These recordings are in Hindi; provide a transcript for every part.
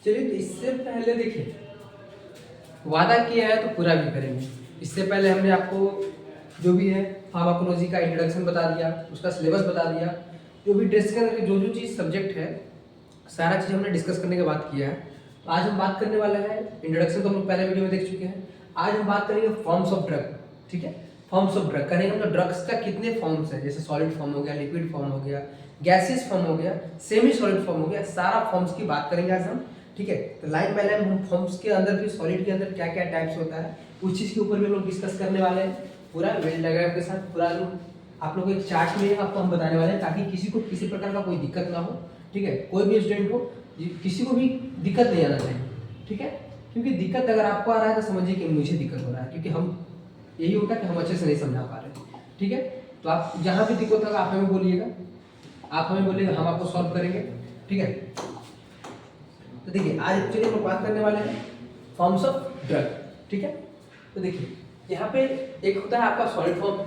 चलिए, तो इससे पहले देखिए, वादा किया है तो पूरा भी करेंगे। इससे पहले हमने आपको जो भी है फार्माकोलॉजी का इंट्रोडक्शन बता दिया, उसका सिलेबस बता दिया, जो भी ड्रेस के अंदर जो चीज़ सब्जेक्ट है सारा चीज़ हमने डिस्कस करने के बाद किया है। तो आज हम बात करने वाले हैं, इंट्रोडक्शन तो हम लोग पहले वीडियो में देख चुके हैं। आज हम बात करेंगे फॉर्म्स ऑफ ड्रग। ठीक है, फॉर्म्स ऑफ ड्रग करेंगे मतलब ड्रग्स का कितने फॉर्म्स है, जैसे सॉलिड फॉर्म हो गया, लिक्विड फॉर्म हो गया, गैसियस फॉर्म हो गया, सेमी सॉलिड फॉर्म हो गया, सारा फॉर्म्स की बात करेंगे आज हम। ठीक है, तो लाइन बाय लाइन हम फॉर्म्स के अंदर भी, सॉलिड के अंदर क्या क्या टाइप्स होता है उस चीज़ के ऊपर भी हम लोग डिस्कस करने वाले हैं, पूरा वेल डायग्राम के साथ। पूरा आप लोग एक चार्ट में आपको हम बताने वाले हैं ताकि किसी को किसी प्रकार का कोई दिक्कत ना हो। ठीक है, कोई भी स्टूडेंट हो किसी को भी दिक्कत नहीं आना चाहिए। ठीक है, क्योंकि दिक्कत अगर आपको आ रहा है तो समझिए कि मुझे दिक्कत हो रहा है, क्योंकि हम यही होता है कि हम अच्छे से नहीं समझा पा रहे। ठीक है, तो आप जहाँ भी दिक्कत होगा आप हमें बोलिएगा, आप हमें बोलिएगा, हम आपको सॉल्व करेंगे। ठीक है, तो देखिए आज चलिए हम बात करने वाले हैं फॉर्म्स ऑफ ड्रग। ठीक है, तो देखिए यहाँ पे एक होता है आपका सॉलिड फॉर्म,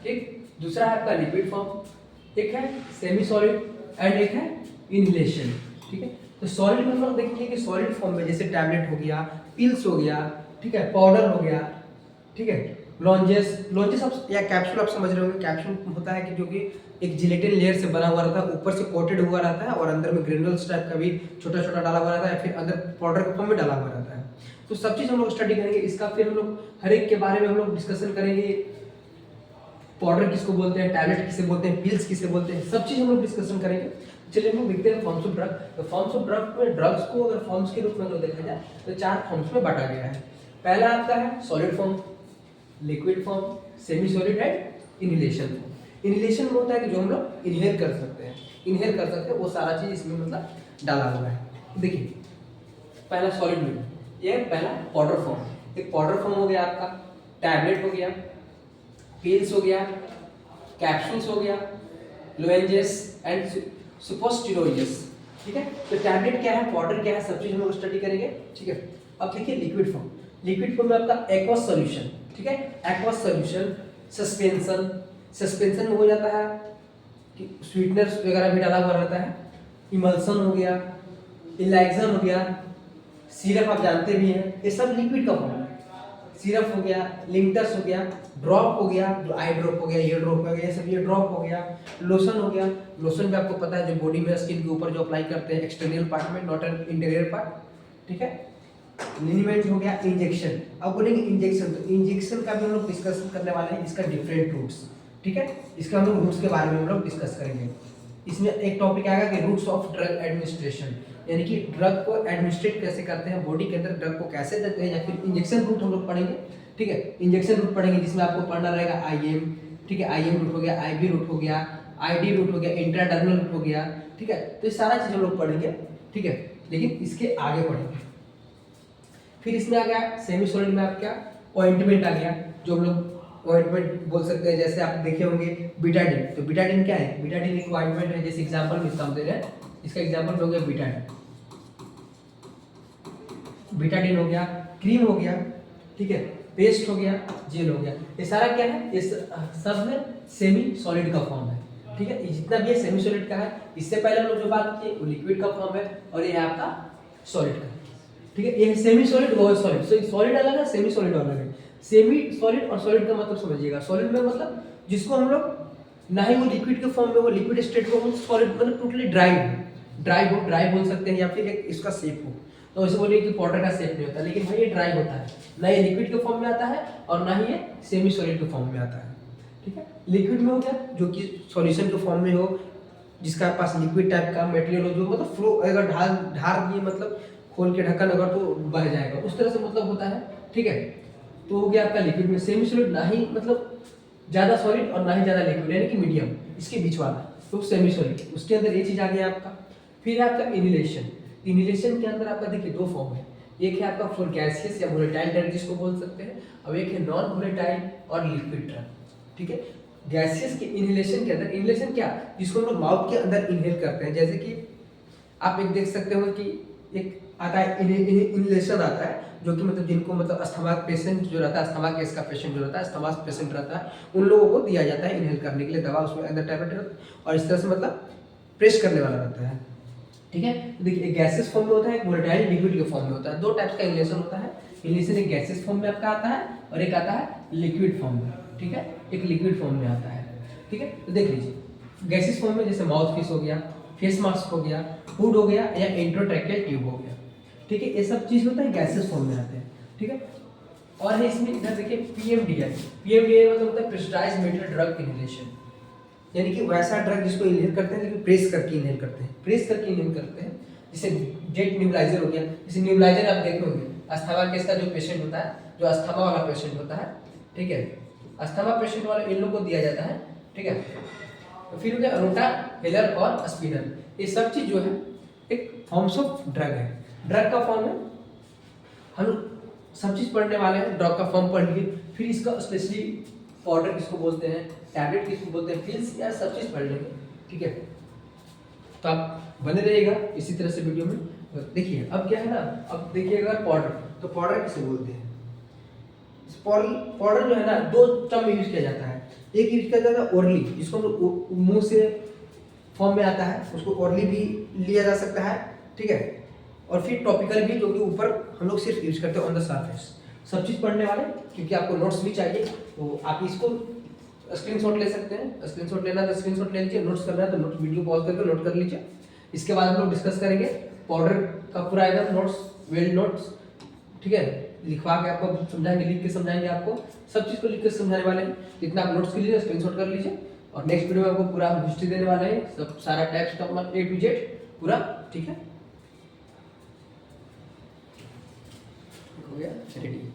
ठीक, दूसरा है आपका लिक्विड फॉर्म, एक है सेमी सॉलिड एंड एक है इनहेलेशन। ठीक है, तो सॉलिड में हम लोग देखेंगे कि सॉलिड फॉर्म में जैसे टैबलेट हो गया, पिल्स हो गया, ठीक है, पाउडर हो गया, ठीक है, लॉन्जेस आप या कैप्सूल आप समझ रहे होंगे। कैप्सूल होता है कि जो कि एक जिलेटिन लेयर से बना हुआ रहता है, ऊपर से कोटेड हुआ रहता है और अंदर में ग्रेनुल्स टाइप का भी छोटा छोटा डाला हुआ रहता है, फिर अंदर पाउडर के फॉर्म में डाला हुआ रहता है। तो सब चीज़ हम लोग स्टडी करेंगे इसका, फिर हम लोग हर एक के बारे में हम लोग डिस्कशन करेंगे। पाउडर किसको बोलते हैं, टैबलेट किसे बोलते हैं, पिल्स किसे बोलते हैं, सब चीज़ हम लोग डिस्कशन करेंगे। चलिए हम लोग देखते हैं फॉर्म्स ऑफ ड्रग। तो फॉर्म्स ऑफ ड्रग में ड्रग्स को अगर फॉर्म्स के रूप में अगर देखा जाए तो 4 फॉर्म्स में बांटा गया है। पहला आपका है solid form, liquid form, semi solid and inhalation form. Inhalation में होता है कि जो हम लोग इनहेल कर सकते हैं, इनहेल कर सकते हैं, वो सारा चीज़ इसमें मतलब डाला हुआ है। देखिए पहला सॉलिड में ये पहला पाउडर फॉर्म। एक पाउडर फॉर्म हो गया आपका, टैबलेट हो गया, पिल्स हो गया, कैप्सूल्स हो गया, लोजेंस एंड सुपोस्टेरोइड्स। ठीक है, तो टैबलेट क्या है, पाउडर क्या है, सब चीज हम लोग स्टडी करेंगे। ठीक है, अब देखिए लिक्विड फॉर्म। लिक्विड फॉर्म में आपका एक्वस सॉल्यूशन, ठीक है, एक्वस सॉल्यूशन, सस्पेंशन, सस्पेंशन में हो जाता है कि स्वीटनर्स वगैरह भी डाला हुआ रहता है, इमल्सन हो गया, इलाइजन हो गया, सिरप आप जानते भी हैं, ये सब लिक्विड का फॉर्म है। सिरप हो गया, लिंटर्स हो गया, ड्रॉप हो गया, जो आई ड्रॉप हो गया, ये ड्रॉप हो गया, ये सब ये ड्रॉप हो गया, लोशन हो गया। लोशन भी आपको पता है जो बॉडी में स्किन के ऊपर जो अप्लाई करते हैं एक्सटर्नल पार्ट में, नॉट एन इंटीरियर पार्ट। ठीक है, लिनिमेंट हो गया, इंजेक्शन। अब बोलेंगे इंजेक्शन, तो इंजेक्शन का भी हम लोग डिस्कशन करने वाले हैं, इसका डिफरेंट रूट्स। ठीक है, इसका हम लोग रूट्स के बारे में हम लोग डिस्कस करेंगे। इसमें एक टॉपिक आएगा कि रूट्स ऑफ ड्रग एडमिनिस्ट्रेशन, यानी कि ड्रग को एडमिनिस्ट्रेट कैसे करते हैं, बॉडी के अंदर ड्रग को कैसे देते हैं, या फिर इंजेक्शन रूट हम लोग पढ़ेंगे। ठीक है, इंजेक्शन रूट पढ़ेंगे जिसमें आपको पढ़ना रहेगा आईएम। ठीक है, आईएम रूट हो गया, आईवी रूट हो गया, आईडी रूट हो गया, इंट्राडर्मल रूट हो गया। ठीक है, तो ये सारा चीज हम लोग पढ़ेंगे। ठीक है, लेकिन इसके आगे पढ़ेंगे। फिर इसमें आ गया सेमी सॉलिड में आप क्या, ऑइंटमेंट आ गया, जो हम लोग ऑइंटमेंट बोल सकते हैं। जैसे आप देखे होंगे बीटाडिन, तो बीटाडिन क्या है, बीटाडिन एक ऑइंटमेंट है। जैसे एग्जांपल में इसका हम दे रहे हैं, इसका एग्जांपल हो गया बीटाडिन। बीटाडिन हो गया, क्रीम हो गया, ठीक है, पेस्ट हो गया, जेल हो गया। ये सारा क्या है, ये सब में सेमी सॉलिड का फॉर्म है। ठीक है, ये जितना भी है सेमी सॉलिड का है। इससे पहले हम लोग जो बात किए वो लिक्विड का फॉर्म है, और ये आपका सॉलिड का। ठीक है, ये सेमी सॉलिड वो है सॉलिड, सो सॉलिड अलग है, सेमी सॉलिड अलग है। सेमी सॉलिड और सॉलिड का मतलब समझिएगा। सॉलिड में मतलब जिसको हम लोग ना ही वो लिक्विड के फॉर्म में, वो लिक्विड स्टेट में हो, सॉलिड मतलब टोटली ड्राई हो, ड्राई बोल सकते हैं, या फिर एक इसका शेप हो। तो ऐसे बोलिए कि पाउडर का शेप नहीं होता, लेकिन भाई ये ड्राई होता है, ना ये लिक्विड के फॉर्म में आता है और ना ही ये सेमी सॉलिड के फॉर्म में आता है। ठीक है, लिक्विड में हो गया जो कि सॉल्यूशन के फॉर्म में हो, जिसका पास लिक्विड टाइप का मटेरियल हो, जो मतलब फ्लो अगर ढार दिए मतलब खोल के ढक्कन अगर तो बह जाएगा, उस तरह से मतलब होता है। ठीक है, तो हो गया आपका लिक्विड में। सेमी सॉलिड ना ही मतलब ज़्यादा सॉलिड और ना ही ज़्यादा लिक्विड, यानी कि मीडियम, इसके बीच वाला, तो सेमी सॉलिड। उसके अंदर ये चीज़ आ गया आपका। फिर आपका इनहेलेशन। इनहेलेशन के अंदर आपका देखिए 2 फॉर्म है, एक है आपका फॉर गैसियस या वोलेटाइल ड्रग जिसको बोल सकते हैं, अब एक है नॉन वोलेटाइल और लिक्विड ड्रग। ठीक है, गैसियस के इनहेलेशन के अंदर, इनहेलेशन क्या, जिसको हम लोग माउथ के अंदर इनहेल करते हैं। जैसे कि आप एक देख सकते हो कि एक आता है इनहेलेशन आता है, जो कि मतलब जिनको मतलब अस्थमा पेशेंट जो रहता है, अस्थमा केस का पेशेंट जो रहता है, अस्थमा पेशेंट रहता है, उन लोगों को दिया जाता है इनहेल करने के लिए दवा, उसमें अंदर टैबलेट रहता है और इस तरह से मतलब प्रेस करने वाला रहता है। ठीक है। तो देखिए गैसेस फॉर्म में होता है, एक वोलेटाइल लिक्विड के फॉर्म में होता है। दो टाइप्स का इनहेलेशन होता है। इनहेलेशन एक गैसेस फॉर्म में आपका आता है और एक आता है लिक्विड फॉर्म में। ठीक है, एक लिक्विड फॉर्म में आता है। ठीक है, तो देख लीजिए गैसेस फॉर्म में जैसे माउथ पीस हो गया, फेस मास्क हो गया, हुड हो गया या इंट्रोट्रैकियल ट्यूब हो गया। ठीक है, ये सब चीज होता है गैसेस फॉर्म में आते हैं। ठीक है, और है इसमें इधर देखिए पीएमडीआई। पीएमडीआई मतलब होता है प्रेस्क्राइब्ड मेटल ड्रग इनहेलेशन, यानी कि वैसा ड्रग जिसको इनहेल करते हैं लेकिन प्रेस करके इनहेल करते हैं, प्रेस करके इनहेल करते हैं। जैसे जेट न्यूबलाइजर हो गया। जैसे न्यूबलाइजर आप देखे होंगे अस्थमा केस का जो पेशेंट होता है, जो अस्थमा वाला पेशेंट होता है, ठीक है, अस्थमा पेशेंट वाले इन लोगों को दिया जाता है। ठीक है, तो फिर हो गया रोटा हेलर और स्पिनर। ये सब चीज जो है एक फॉर्म्स ऑफ ड्रग है। ड्रग का फॉर्म है, हम सब चीज पढ़ने वाले हैं। ड्रग का फॉर्म पढ़ लिए, फिर इसका स्पेशली पाउडर किसको बोलते हैं, टैबलेट किसको बोलते हैं, पिल्स, या सब चीज पढ़ लेंगे। ठीक है, तो आप बने रहिएगा इसी तरह से वीडियो में। देखिए अब क्या है ना, अब देखिए अगर पाउडर, तो पाउडर किसे बोलते हैं। पाउडर जो है ना, दो टर्म यूज किया जाता है। एक यूज किया जाता है ओरली, जिसको हम लोग मुंह से फॉर्म में आता है, उसको ओरली भी लिया जा सकता है। ठीक है, और फिर टॉपिकल भी, जो कि ऊपर हम लोग सिर्फ यूज करते हैं ऑन द सरफेस। सब चीज पढ़ने वाले, क्योंकि आपको नोट्स भी चाहिए, तो आप इसको स्क्रीनशॉट ले सकते हैं। स्क्रीनशॉट लेना तो स्क्रीनशॉट ले लीजिए, नोट्स करना है तो नोट्स वीडियो पॉज करके नोट कर लीजिए। इसके बाद हम लोग डिस्कस करेंगे पाउडर का पूरा एकदम नोट्स, वेल नोट्स। ठीक है, लिखवा के आपको समझाएंगे, लिख के समझाएंगे आपको, सब चीज को लिख के समझाने वाले हैं। इतना आप नोट्स कर लीजिए, स्क्रीनशॉट कर लीजिए, और नेक्स्ट वीडियो में आपको पूरा हिस्ट्री देने वाले हैं, सब सारा टेक्स्ट का A to Z पूरा। ठीक है, हो गया रेडी।